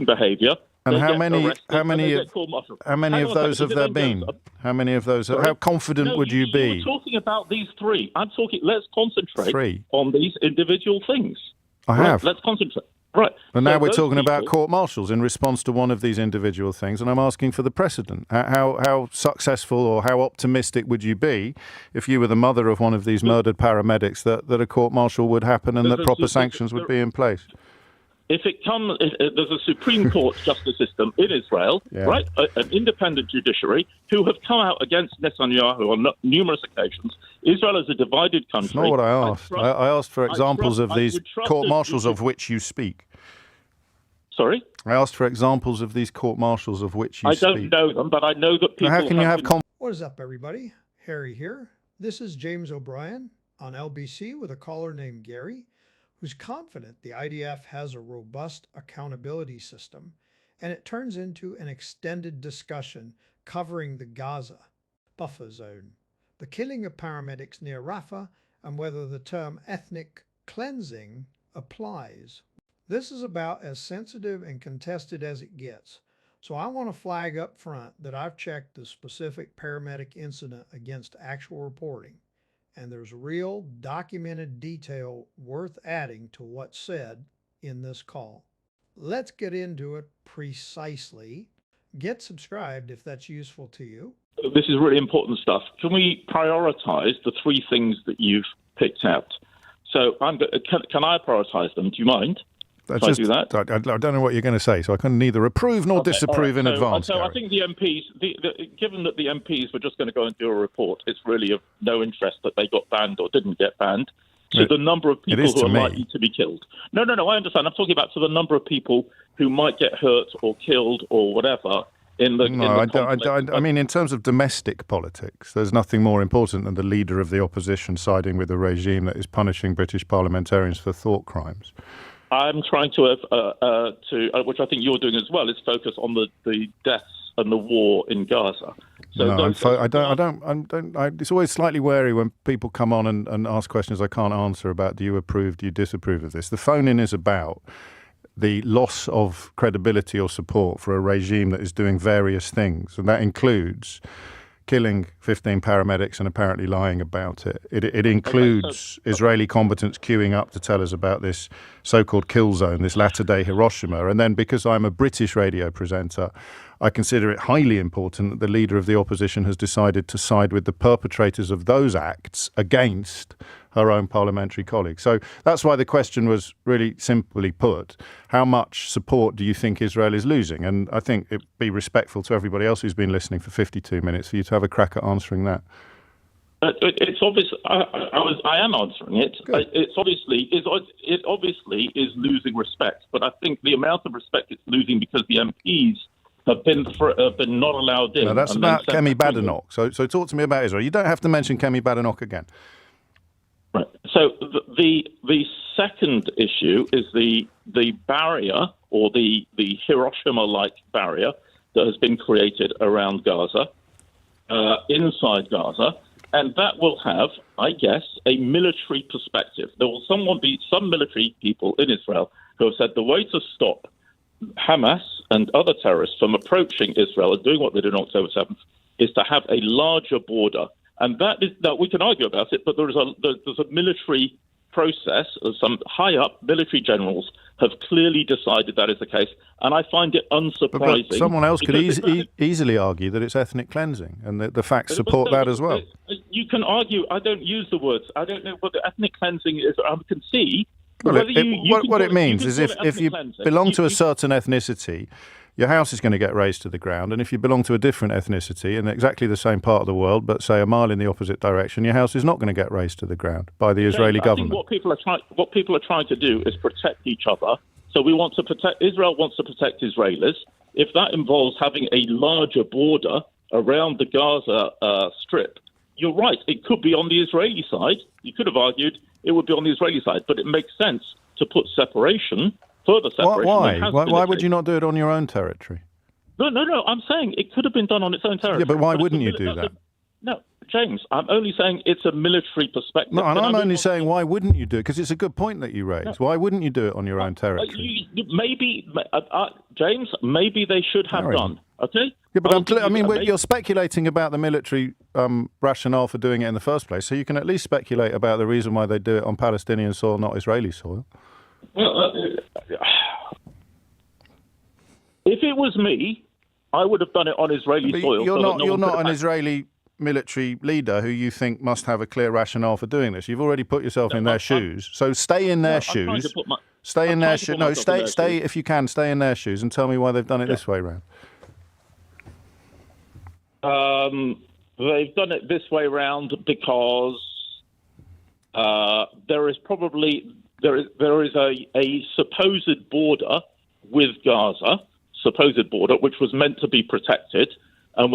behaviour. And they how get many arrested how and many they of get court-martialed. how many Hang of on a those second, have there if it then been? goes up- How many of those? Sorry? How confident No, would you You be? were talking about these three. I'm talking. Let's concentrate Three. on these individual things. I Right, have. Let's concentrate. Right. And So now we're those talking about people- court-martials in response to one of these individual things, and I'm asking for the precedent. How successful or how optimistic would you be if you were the mother of one of these murdered paramedics that a court-martial would happen and that proper sanctions would be in place? If it comes, there's a Supreme Court justice system in Israel, right? An independent judiciary who have come out against Netanyahu on numerous occasions. Israel is a divided country. That's not what I asked. I asked for examples of these court-martials of which you speak. Sorry? I asked for examples of these court-martials of which you speak. I don't know them, but I know that people. How can you have What is up, everybody? Harry here. This is James O'Brien on LBC with a caller named Gary, who's confident the IDF has a robust accountability system, and it turns into an extended discussion covering the Gaza buffer zone, the killing of paramedics near Rafah, and whether the term ethnic cleansing applies. This is about as sensitive and contested as it gets. So I want to flag up front that I've checked the specific paramedic incident against actual reporting, and there's real documented detail worth adding to what's said in this call. Let's get into it precisely. Get subscribed if that's useful to you. This is really important stuff. Can we prioritize the three things that you've picked out? So can I prioritize them? Do you mind? I do that? I don't know what you're going to say, so I can neither approve nor disapprove in advance. So I think the MPs, given that the MPs were just going to go and do a report, it's really of no interest that they got banned or didn't get banned. To the number of people who are likely to be killed. No, I understand. I'm talking about to the number of people who might get hurt or killed or whatever. I mean, in terms of domestic politics, there's nothing more important than the leader of the opposition siding with a regime that is punishing British parliamentarians for thought crimes. I'm trying to, which I think you're doing as well, is focus on the deaths and the war in Gaza. So no, it's always slightly wary when people come on and ask questions I can't answer about do you approve, do you disapprove of this. The phone-in is about the loss of credibility or support for a regime that is doing various things, and that includes killing 15 paramedics and apparently lying about it. It includes Israeli combatants queuing up to tell us about this so-called kill zone, this latter-day Hiroshima. And then because I'm a British radio presenter, I consider it highly important that the leader of the opposition has decided to side with the perpetrators of those acts against her own parliamentary colleagues. So that's why the question was really simply put, how much support do you think Israel is losing? And I think it'd be respectful to everybody else who's been listening for 52 minutes for you to have a crack at answering that. It's obvious. I am answering it. It obviously is losing respect, but I think the amount of respect it's losing because the MPs have been not allowed in. No, that's about Kemi Badenoch. So talk to me about Israel. You don't have to mention Kemi Badenoch again. Right. So the second issue is the barrier or the Hiroshima-like barrier that has been created around Gaza, inside Gaza, and that will have, I guess, a military perspective. There will be some military people in Israel who have said the way to stop Hamas and other terrorists from approaching Israel and doing what they did on October 7th is to have a larger border. And that we can argue about it, but there's a military process. Some high-up military generals have clearly decided that is the case, and I find it unsurprising. But someone else could easily argue that it's ethnic cleansing, and the facts support that as well. You can argue. I don't use the words. I don't know what the ethnic cleansing is. I can see. Well, what it means is if you belong to a certain ethnicity, your house is going to get razed to the ground. And if you belong to a different ethnicity in exactly the same part of the world, but say a mile in the opposite direction, your house is not going to get razed to the ground by the Israeli government. I think what people are trying to do is protect each other. So Israel wants to protect Israelis. If that involves having a larger border around the Gaza Strip, you're right. It could be on the Israeli side. You could have argued it would be on the Israeli side, but it makes sense to put separation. Further separation. Why would you not do it on your own territory? No. I'm saying it could have been done on its own territory. Yeah, but why wouldn't you do that? No, James, I'm only saying it's a military perspective. No, and I'm only saying, why wouldn't you do it? Because it's a good point that you raise. No. Why wouldn't you do it on your own territory? James, maybe they should have done. Okay. Yeah, but you're speculating about the military rationale for doing it in the first place, so you can at least speculate about the reason why they do it on Palestinian soil, not Israeli soil. Well, if it was me, I would have done it on Israeli soil. You're not an Israeli military leader who you think must have a clear rationale for doing this. You've already put yourself in their shoes, so stay in their shoes. Stay in their shoes. No, stay if you can. Stay in their shoes and tell me why they've done it this way round. They've done it this way round because there is a supposed border with Gaza, which was meant to be protected and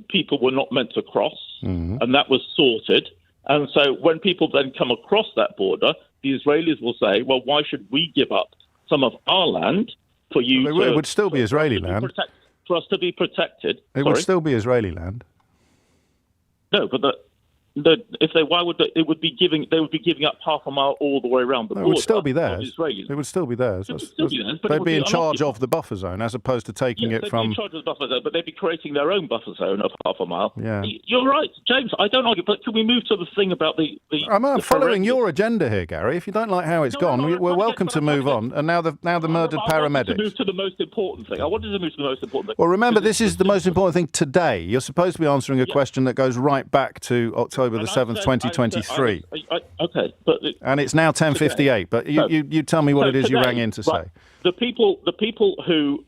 people were not meant to cross, and that was sorted. And so when people then come across that border, the Israelis will say, well, why should we give up some of our land for you It would still be Israeli land. For us to be protected. Would still be Israeli land. No, but why would they would be giving up half a mile all the way around the border. It would still be theirs. It would still be theirs. They'd be in charge of the buffer zone as opposed to taking it from. They'd be in charge of the buffer zone, but they'd be creating their own buffer zone of half a mile. Yeah. You're right, James. I don't argue, but can we move to the thing about the I'm following your agenda here, Gary. If you don't like how it's gone, we're welcome to move on. And now the murdered paramedics. I wanted to move to the most important thing. Well, remember, this is the most important thing today. You're supposed to be answering a question that goes right back to October the 7th, 2023. Okay, but and it's now 10:58. But you tell me what it is you rang in to say. The people who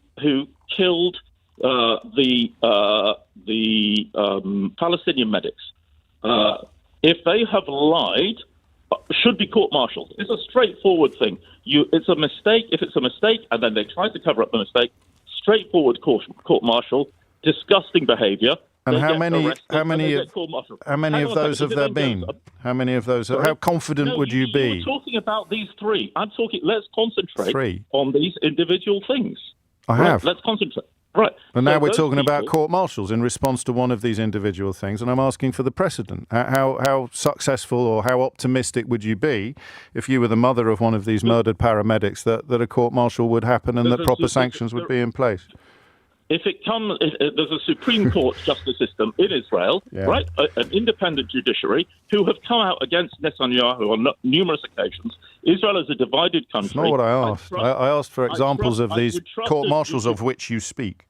killed the Palestinian medics, if they have lied, should be court-martialed. It's a straightforward thing. It's a mistake. If it's a mistake, and then they try to cover up the mistake, straightforward court-martial. Disgusting behaviour. And how many of those have there been? How many of those? How confident would you be? You're talking about these three. Let's concentrate on these individual things. I have. Let's concentrate. Right. And now we're talking about court-martials in response to one of these individual things, and I'm asking for the precedent. How successful or how optimistic would you be if you were the mother of one of these murdered paramedics that a court-martial would happen and that proper sanctions would be in place? If there's a Supreme Court justice system in Israel, right, an independent judiciary who have come out against Netanyahu on numerous occasions. Israel is a divided country. That's not what I asked. I asked for examples of these court-martials of which you speak.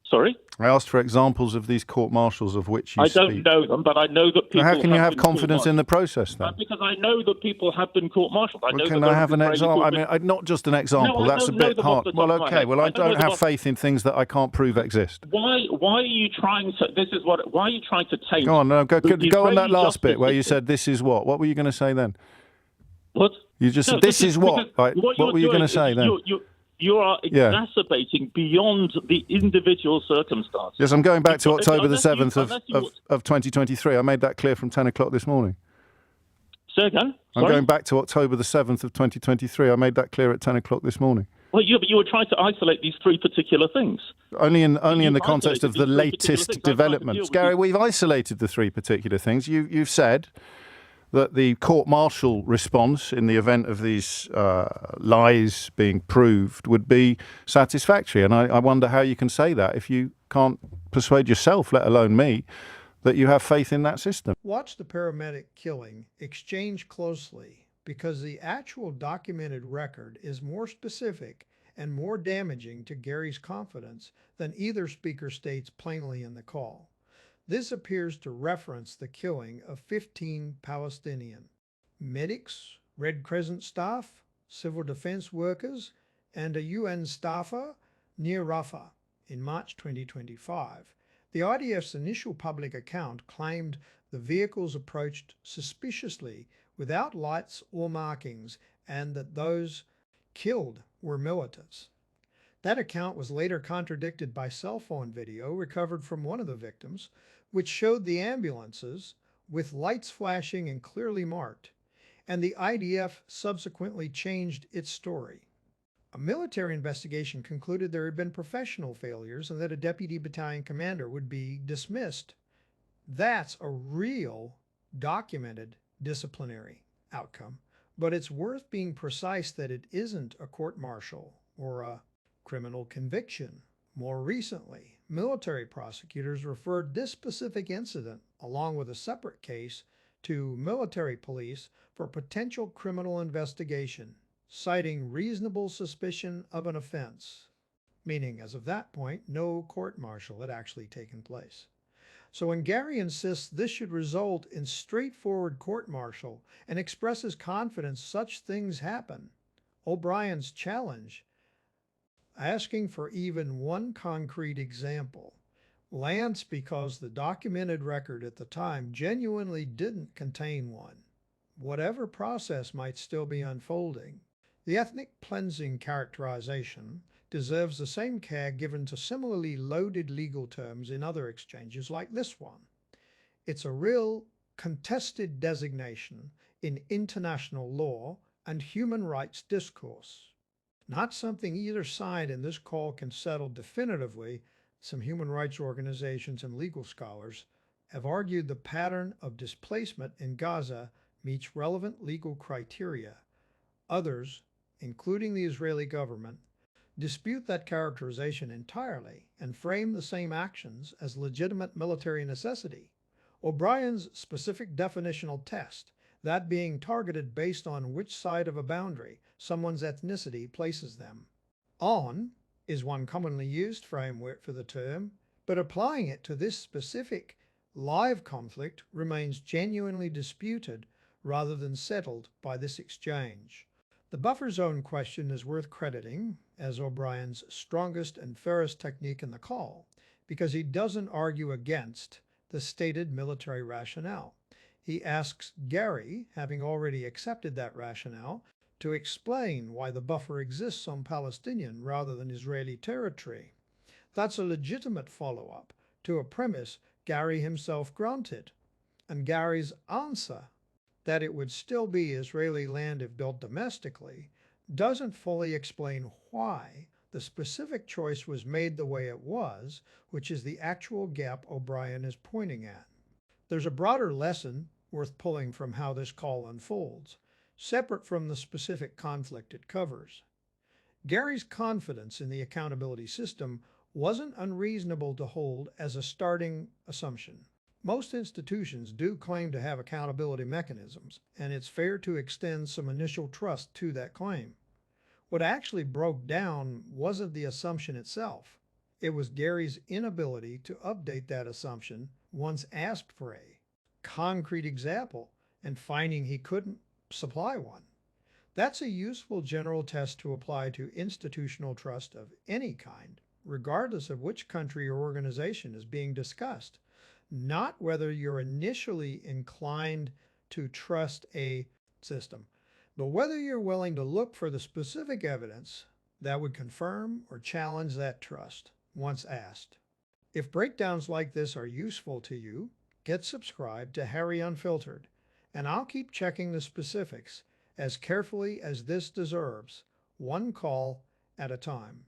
Sorry? I asked for examples of these court-martials of which you speak. I don't know them, but I know that people. How can you have confidence in the process then? Because I know that people have been court-martialed. Can I have an example? I mean, not just an example. That's a bit hard. Well, okay. Well, I don't have faith in things that I can't prove exist. Why are you trying to? Why are you trying to taint? Go on. No, go on that last bit where you said this is what. What were you going to say then? What? You just said this is what. Right. What were you going to say then? You are exacerbating beyond the individual circumstances. Yes, I'm going back to October the 7th of 2023. I made that clear from 10 o'clock this morning. Say again? I'm going back to October the 7th of 2023. I made that clear at 10 o'clock this morning. Well, but you were trying to isolate these three particular things. Only in the context of the latest developments. Gary, we've isolated the three particular things. You've said that the court-martial response in the event of these lies being proved would be satisfactory. And I wonder how you can say that if you can't persuade yourself, let alone me, that you have faith in that system. Watch the paramedic killing exchange closely, because the actual documented record is more specific and more damaging to Gary's confidence than either speaker states plainly in the call. This appears to reference the killing of 15 Palestinian medics, Red Crescent staff, civil defense workers, and a UN staffer near Rafah in March 2025. The IDF's initial public account claimed the vehicles approached suspiciously without lights or markings, and that those killed were militants. That account was later contradicted by cell phone video recovered from one of the victims, which showed the ambulances with lights flashing and clearly marked, and the IDF subsequently changed its story. A military investigation concluded there had been professional failures and that a deputy battalion commander would be dismissed. That's a real, documented disciplinary outcome. But it's worth being precise that it isn't a court-martial or a criminal conviction. More recently, military prosecutors referred this specific incident, along with a separate case, to military police for potential criminal investigation, citing reasonable suspicion of an offense, meaning as of that point, no court-martial had actually taken place. So when Gary insists this should result in straightforward court-martial and expresses confidence such things happen, O'Brien's challenge, asking for even one concrete example, lands because the documented record at the time genuinely didn't contain one, whatever process might still be unfolding. The ethnic cleansing characterization deserves the same care given to similarly loaded legal terms in other exchanges like this one. It's a real contested designation in international law and human rights discourse. Not something either side in this call can settle definitively. Some human rights organizations and legal scholars have argued the pattern of displacement in Gaza meets relevant legal criteria. Others, including the Israeli government, dispute that characterization entirely and frame the same actions as legitimate military necessity. O'Brien's specific definitional test, that being targeted based on which side of a boundary someone's ethnicity places them. On is one commonly used framework for the term, but applying it to this specific live conflict remains genuinely disputed rather than settled by this exchange. The buffer zone question is worth crediting as O'Brien's strongest and fairest technique in the call, because he doesn't argue against the stated military rationale. He asks Gary, having already accepted that rationale, to explain why the buffer exists on Palestinian rather than Israeli territory. That's a legitimate follow-up to a premise Gary himself granted, and Gary's answer, that it would still be Israeli land if built domestically, doesn't fully explain why the specific choice was made the way it was, which is the actual gap O'Brien is pointing at. There's a broader lesson worth pulling from how this call unfolds, separate from the specific conflict it covers. Gary's confidence in the accountability system wasn't unreasonable to hold as a starting assumption. Most institutions do claim to have accountability mechanisms, and it's fair to extend some initial trust to that claim. What actually broke down wasn't the assumption itself. It was Gary's inability to update that assumption once asked for a concrete example and finding he couldn't supply one. That's a useful general test to apply to institutional trust of any kind, regardless of which country or organization is being discussed. Not whether you're initially inclined to trust a system, but whether you're willing to look for the specific evidence that would confirm or challenge that trust once asked. If breakdowns like this are useful to you, get subscribed to Harry Unfiltered, and I'll keep checking the specifics as carefully as this deserves, one call at a time.